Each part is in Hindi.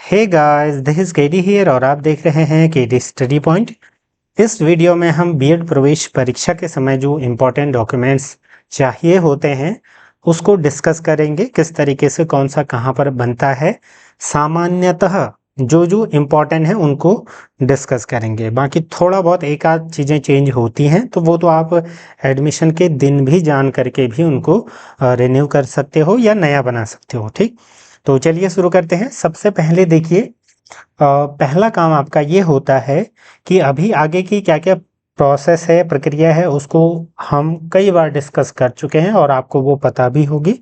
Hey guys, this is KD here और आप देख रहे हैं केडी स्टडी पॉइंट। इस वीडियो में हम बीएड प्रवेश परीक्षा के समय जो इम्पोर्टेंट डॉक्यूमेंट्स चाहिए होते हैं उसको डिस्कस करेंगे। किस तरीके से कौन सा कहाँ पर बनता है, सामान्यतः जो जो इम्पोर्टेंट है उनको डिस्कस करेंगे। बाकी थोड़ा बहुत एक आध चीज़ें चेंज होती हैं तो वो तो आप एडमिशन के दिन भी जान करके भी उनको रिन्यू कर सकते हो या नया बना सकते हो। ठीक, तो चलिए शुरू करते हैं। सबसे पहले देखिए, पहला काम आपका ये होता है कि अभी आगे की क्या क्या प्रोसेस है, प्रक्रिया है, उसको हम कई बार डिस्कस कर चुके हैं और आपको वो पता भी होगी।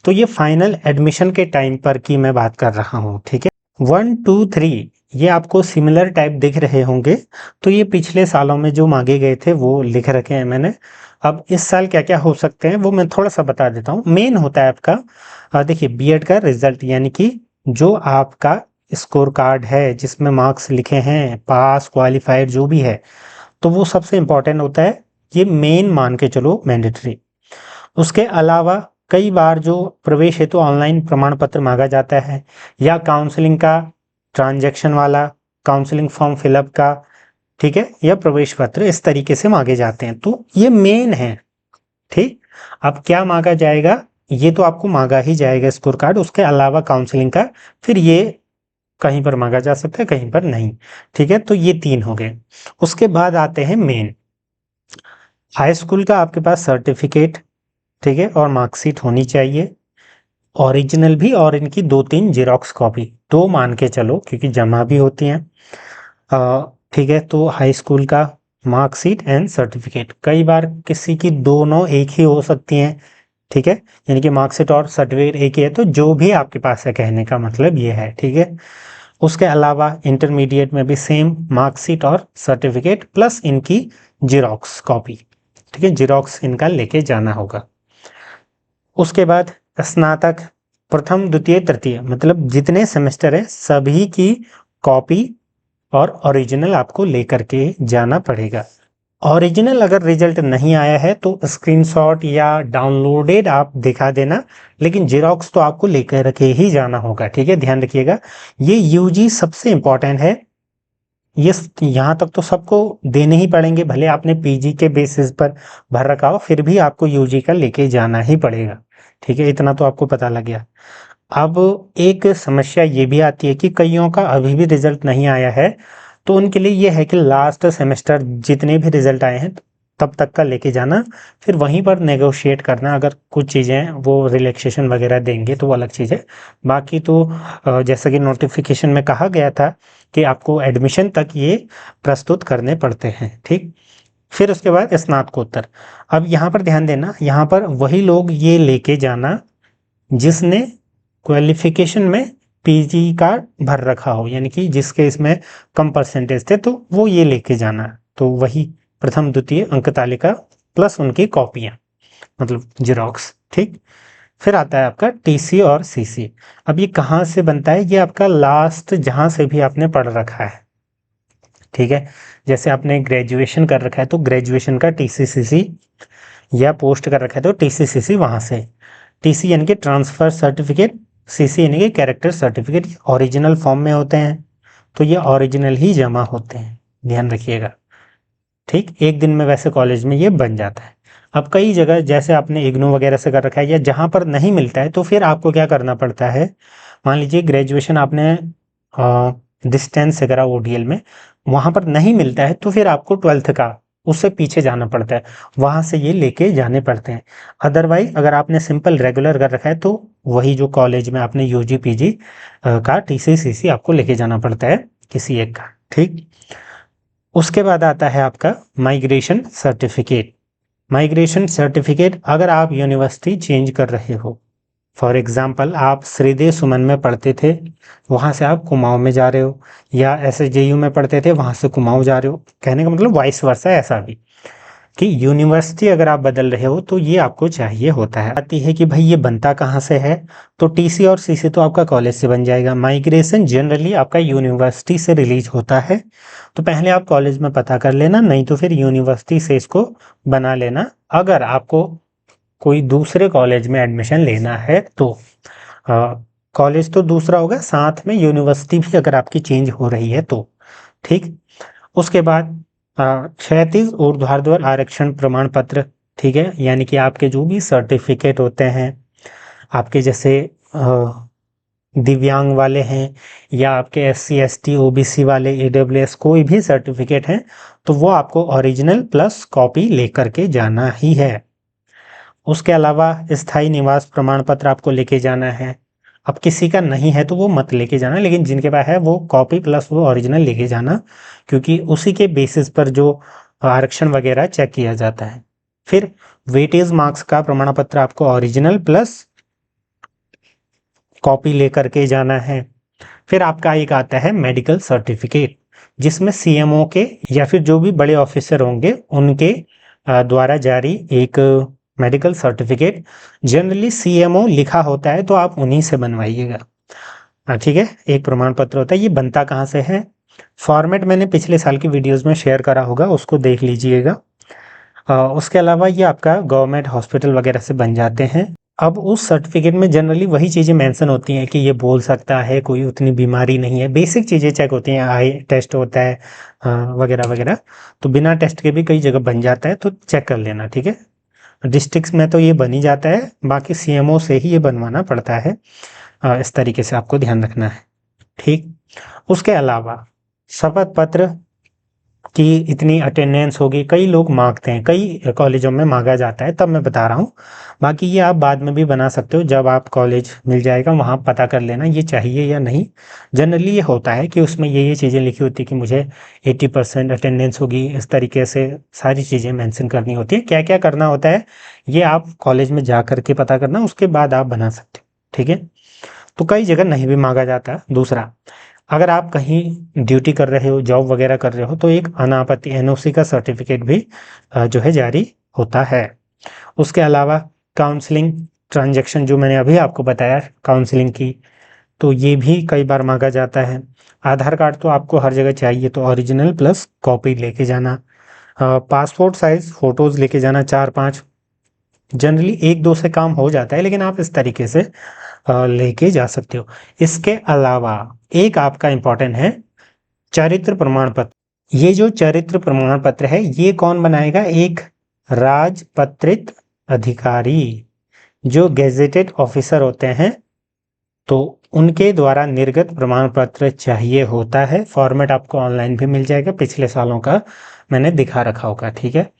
तो ये फाइनल एडमिशन के टाइम पर की मैं बात कर रहा हूँ। ठीक है, 1 2 3 ये आपको सिमिलर टाइप दिख रहे होंगे। तो ये पिछले सालों में जो मांगे गए थे वो लिख रखे हैं मैंने। अब इस साल क्या क्या हो सकते हैं वो मैं थोड़ा सा बता देता हूँ। मेन होता है आपका देखिए बीएड का रिजल्ट, यानी कि जो आपका स्कोर कार्ड है जिसमें मार्क्स लिखे हैं, पास क्वालिफाइड जो भी है, तो वो सबसे इम्पोर्टेंट होता है। ये मेन मान के चलो, मैंडेटरी। उसके अलावा कई बार जो प्रवेश हेतु ऑनलाइन प्रमाण पत्र मांगा जाता है या काउंसलिंग का ट्रांजैक्शन वाला काउंसलिंग फॉर्म फिलअप का, ठीक है, या प्रवेश पत्र इस तरीके से मांगे जाते हैं। तो ये मेन है। ठीक, अब क्या मांगा जाएगा, ये तो आपको मांगा ही जाएगा स्कोर कार्ड। उसके अलावा काउंसलिंग का फिर ये कहीं पर मांगा जा सकता है, कहीं पर नहीं। ठीक है, तो ये 3 हो गए। उसके बाद आते हैं मेन। हाई स्कूल का आपके पास सर्टिफिकेट, ठीक है, और मार्कशीट होनी चाहिए, ओरिजिनल भी, और इनकी 2 3 जेरोक्स कॉपी, 2 मान के चलो क्योंकि जमा भी होती हैं। ठीक है, तो हाई स्कूल का मार्कशीट एंड सर्टिफिकेट, कई बार किसी की दोनों एक ही हो सकती हैं। ठीक है, यानी कि मार्कशीट और सर्टिफिकेट एक ही है, तो जो भी आपके पास है, कहने का मतलब ये है। ठीक है, उसके अलावा इंटरमीडिएट में भी सेम मार्कशीट और सर्टिफिकेट प्लस इनकी जीरोक्स कॉपी। ठीक है, जीरोक्स इनका लेके जाना होगा। उसके बाद स्नातक प्रथम द्वितीय तृतीय, मतलब जितने सेमेस्टर है सभी की कॉपी और ओरिजिनल आपको लेकर के जाना पड़ेगा। ओरिजिनल अगर रिजल्ट नहीं आया है तो स्क्रीनशॉट या डाउनलोडेड आप दिखा देना, लेकिन जेरोक्स तो आपको लेकर के ही जाना होगा। ठीक है, ध्यान रखिएगा, ये यूजी सबसे इंपॉर्टेंट है। ये यहाँ तक तो सबको देने ही पड़ेंगे, भले आपने पीजी के बेसिस पर भर रखा हो, फिर भी आपको यूजी का लेके जाना ही पड़ेगा। ठीक है, इतना तो आपको पता लग गया। अब एक समस्या ये भी आती है कि कईयों का अभी भी रिजल्ट नहीं आया है, तो उनके लिए ये है कि लास्ट सेमेस्टर जितने भी रिजल्ट आए हैं तब तक का लेके जाना, फिर वहीं पर नेगोशिएट करना। अगर कुछ चीज़ें वो रिलैक्सेशन वगैरह देंगे तो वो अलग चीज़ है। बाकी तो जैसा कि नोटिफिकेशन में कहा गया था कि आपको एडमिशन तक ये प्रस्तुत करने पड़ते हैं। ठीक, फिर उसके बाद स्नातकोत्तर। अब यहाँ पर ध्यान देना, यहाँ पर वही लोग ये लेके जाना जिसने क्वालिफिकेशन में पीजी का भर रखा हो, यानी कि जिसके इसमें कम परसेंटेज थे, तो वो ये लेके जाना। तो वही प्रथम द्वितीय अंक तालिका प्लस उनकी कॉपियां, मतलब जेरोक्स। ठीक, फिर आता है आपका टीसी और सीसी। अब ये कहाँ से बनता है, ये आपका लास्ट जहाँ से भी आपने पढ़ रखा है। ठीक है, जैसे आपने ग्रेजुएशन कर रखा है तो ग्रेजुएशन का टीसी सीसी, या पोस्ट कर रखा है तो टीसी सीसी, वहां से टीसी यानी कि ट्रांसफर सर्टिफिकेट, सीसी यानी कि कैरेक्टर सर्टिफिकेट, ओरिजिनल फॉर्म में होते हैं, तो ये ओरिजिनल ही जमा होते हैं, ध्यान रखिएगा। ठीक, एक दिन में वैसे कॉलेज में ये बन जाता है। अब कई जगह जैसे आपने इग्नू वगैरह से कर रखा है या जहाँ पर नहीं मिलता है तो फिर आपको क्या करना पड़ता है। मान लीजिए ग्रेजुएशन आपने डिस्टेंस से करा ओडीएल में, वहाँ पर नहीं मिलता है तो फिर आपको 12th का उससे पीछे जाना पड़ता है, वहाँ से ये लेके जाने पड़ते हैं। अदरवाइज अगर आपने सिंपल रेगुलर कर रखा है तो वही जो कॉलेज में आपने यूजी पीजी का टीसी सीसी आपको लेके जाना पड़ता है किसी एक का। ठीक, उसके बाद आता है आपका माइग्रेशन सर्टिफिकेट। माइग्रेशन सर्टिफिकेट अगर आप यूनिवर्सिटी चेंज कर रहे हो, फॉर एग्जाम्पल आप श्रीदेव सुमन में पढ़ते थे, वहाँ से आप कुमाऊं में जा रहे हो, या एसएसजेयू में पढ़ते थे वहाँ से कुमाऊं जा रहे हो, कहने का मतलब वाइस वर्सा, ऐसा भी कि यूनिवर्सिटी अगर आप बदल रहे हो तो ये आपको चाहिए होता है। आती है कि भाई ये बनता कहाँ से है, तो टीसी और सीसी तो आपका कॉलेज से बन जाएगा। माइग्रेशन जनरली आपका यूनिवर्सिटी से रिलीज होता है, तो पहले आप कॉलेज में पता कर लेना, नहीं तो फिर यूनिवर्सिटी से इसको बना लेना अगर आपको कोई दूसरे कॉलेज में एडमिशन लेना है तो। कॉलेज तो दूसरा होगा, साथ में यूनिवर्सिटी भी अगर आपकी चेंज हो रही है तो। ठीक, उसके बाद क्षैतिज ऊर्ध्वाधर आरक्षण प्रमाण पत्र। ठीक है, यानी कि आपके जो भी सर्टिफिकेट होते हैं, आपके जैसे दिव्यांग वाले हैं या आपके SC ST OBC वाले AWS कोई भी सर्टिफिकेट हैं, तो वो आपको ओरिजिनल प्लस कॉपी लेकर के जाना ही है। उसके अलावा स्थायी निवास प्रमाण पत्र आपको लेके जाना है। अब किसी का नहीं है तो वो मत लेके जाना, लेकिन जिनके पास है वो कॉपी प्लस वो ओरिजिनल लेके जाना, क्योंकि उसी के बेसिस पर जो आरक्षण वगैरह चेक किया जाता है। फिर वेटेज मार्क्स का प्रमाण पत्र आपको ओरिजिनल प्लस कॉपी लेकर के जाना है। फिर आपका एक आता है मेडिकल सर्टिफिकेट, जिसमें CMO के या फिर जो भी बड़े ऑफिसर होंगे उनके द्वारा जारी एक मेडिकल सर्टिफिकेट, जनरली CMO लिखा होता है तो आप उन्हीं से बनवाइएगा। ठीक है, एक प्रमाण पत्र होता है। ये बनता कहाँ से है, फॉर्मेट मैंने पिछले साल की वीडियोस में शेयर करा होगा, उसको देख लीजिएगा। उसके अलावा ये आपका गवर्नमेंट हॉस्पिटल वगैरह से बन जाते हैं। अब उस सर्टिफिकेट में जनरली वही चीज़ें मेंशन होती हैं कि ये बोल सकता है, कोई उतनी बीमारी नहीं है, बेसिक चीज़ें चेक होती हैं, आई टेस्ट होता है वगैरह वगैरह। तो बिना टेस्ट के भी कई जगह बन जाता है, तो चेक कर लेना। ठीक है, डिस्ट्रिक्ट्स में तो ये बन ही जाता है, बाकी CMO से ही ये बनवाना पड़ता है। इस तरीके से आपको ध्यान रखना है। ठीक, उसके अलावा शपथ पत्र कि इतनी अटेंडेंस होगी, कई लोग मांगते हैं, कई कॉलेजों में मांगा जाता है, तब मैं बता रहा हूँ। बाकी ये आप बाद में भी बना सकते हो, जब आप कॉलेज मिल जाएगा वहाँ पता कर लेना ये चाहिए या नहीं। जनरली ये होता है कि उसमें ये चीज़ें लिखी होती है कि मुझे 80% अटेंडेंस होगी, इस तरीके से सारी चीज़ें मेंशन करनी होती है। क्या क्या करना होता है ये आप कॉलेज में जा करके पता करना, उसके बाद आप बना सकते हो। ठीक है, तो कई जगह नहीं भी मांगा जाता। दूसरा, अगर आप कहीं ड्यूटी कर रहे हो, जॉब वगैरह कर रहे हो, तो एक अनापत्ति NOC का सर्टिफिकेट भी जो है जारी होता है। उसके अलावा काउंसलिंग ट्रांजैक्शन जो मैंने अभी आपको बताया काउंसलिंग की, तो ये भी कई बार मांगा जाता है। आधार कार्ड तो आपको हर जगह चाहिए, तो ओरिजिनल प्लस कॉपी लेके जाना। पासपोर्ट साइज फोटोज लेके जाना 4-5, जनरली 1-2 से काम हो जाता है, लेकिन आप इस तरीके से लेके जा सकते हो। इसके अलावा एक आपका इंपॉर्टेंट है चरित्र प्रमाण पत्र। ये जो चरित्र प्रमाण पत्र है ये कौन बनाएगा, एक राजपत्रित अधिकारी जो गेजेटेड ऑफिसर होते हैं, तो उनके द्वारा निर्गत प्रमाण पत्र चाहिए होता है। फॉर्मेट आपको ऑनलाइन भी मिल जाएगा, पिछले सालों का मैंने दिखा रखा होगा। ठीक है,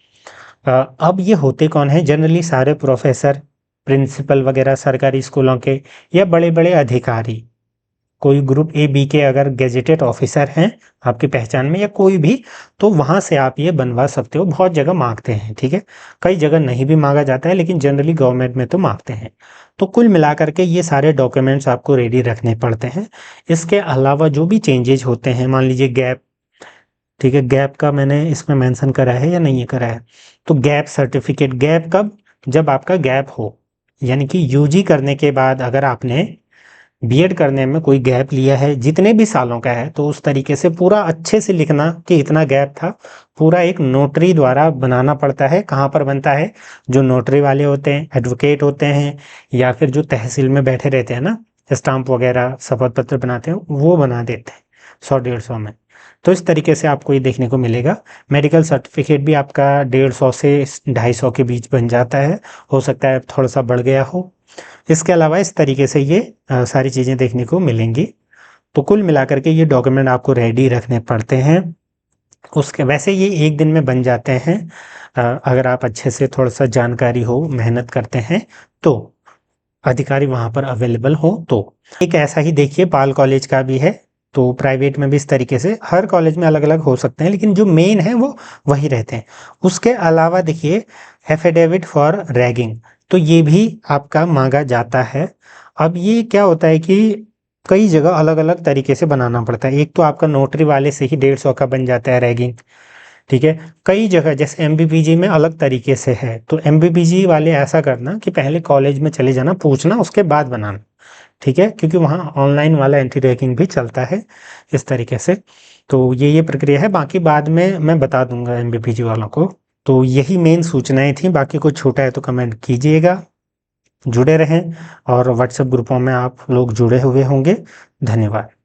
अब ये होते कौन है, जनरली सारे प्रोफेसर, प्रिंसिपल वगैरह सरकारी स्कूलों के, या बड़े बड़े अधिकारी, कोई ग्रुप A B के अगर गेजेटेड ऑफिसर हैं आपकी पहचान में या कोई भी, तो वहां से आप ये बनवा सकते हो। बहुत जगह मांगते हैं। ठीक है, कई जगह नहीं भी मांगा जाता है, लेकिन जनरली गवर्नमेंट में तो मांगते हैं। तो कुल मिलाकर के ये सारे डॉक्यूमेंट्स आपको रेडी रखने पड़ते हैं। इसके अलावा जो भी चेंजेज होते हैं, मान लीजिए गैप, ठीक है, गैप का मैंने इसमें मेंशन करा है या नहीं करा है, तो गैप सर्टिफिकेट, गैप कब, जब आपका गैप हो, यानी कि UG करने के बाद अगर आपने B.Ed करने में कोई गैप लिया है जितने भी सालों का है, तो उस तरीके से पूरा अच्छे से लिखना कि इतना गैप था। पूरा एक नोटरी द्वारा बनाना पड़ता है। कहाँ पर बनता है, जो नोटरी वाले होते हैं, एडवोकेट होते हैं, या फिर जो तहसील में बैठे रहते हैं ना, स्टाम्प वगैरह शपथ पत्र बनाते हैं, वो बना देते हैं 100-150 में। तो इस तरीके से आपको ये देखने को मिलेगा। मेडिकल सर्टिफिकेट भी आपका 150 से 250 के बीच बन जाता है, हो सकता है थोड़ा सा बढ़ गया हो। इसके अलावा इस तरीके से ये सारी चीज़ें देखने को मिलेंगी। तो कुल मिलाकर के ये डॉक्यूमेंट आपको रेडी रखने पड़ते हैं। उसके वैसे ये एक दिन में बन जाते हैं, अगर आप अच्छे से थोड़ा सा जानकारी हो, मेहनत करते हैं, तो अधिकारी वहाँ पर अवेलेबल हो। तो एक ऐसा ही देखिए पाल कॉलेज का भी है, तो प्राइवेट में भी इस तरीके से, हर कॉलेज में अलग अलग हो सकते हैं, लेकिन जो मेन है वो वही रहते हैं। उसके अलावा देखिए एफिडेविट फॉर रैगिंग, तो ये भी आपका मांगा जाता है। अब ये क्या होता है कि कई जगह अलग अलग तरीके से बनाना पड़ता है। एक तो आपका नोटरी वाले से ही 150 का बन जाता है रैगिंग। ठीक है, कई जगह जैसे MBPG में अलग तरीके से है, तो MBPG वाले ऐसा करना कि पहले कॉलेज में चले जाना, पूछना, उसके बाद बनाना। ठीक है, क्योंकि वहाँ ऑनलाइन वाला एंटी रैगिंग भी चलता है इस तरीके से। तो ये प्रक्रिया है, बाकी बाद में मैं बता दूंगा MBPG वालों को। तो यही मेन सूचनाएं थी, बाकी कुछ छूटा है तो कमेंट कीजिएगा। जुड़े रहें और व्हाट्सएप ग्रुपों में आप लोग जुड़े हुए होंगे। धन्यवाद।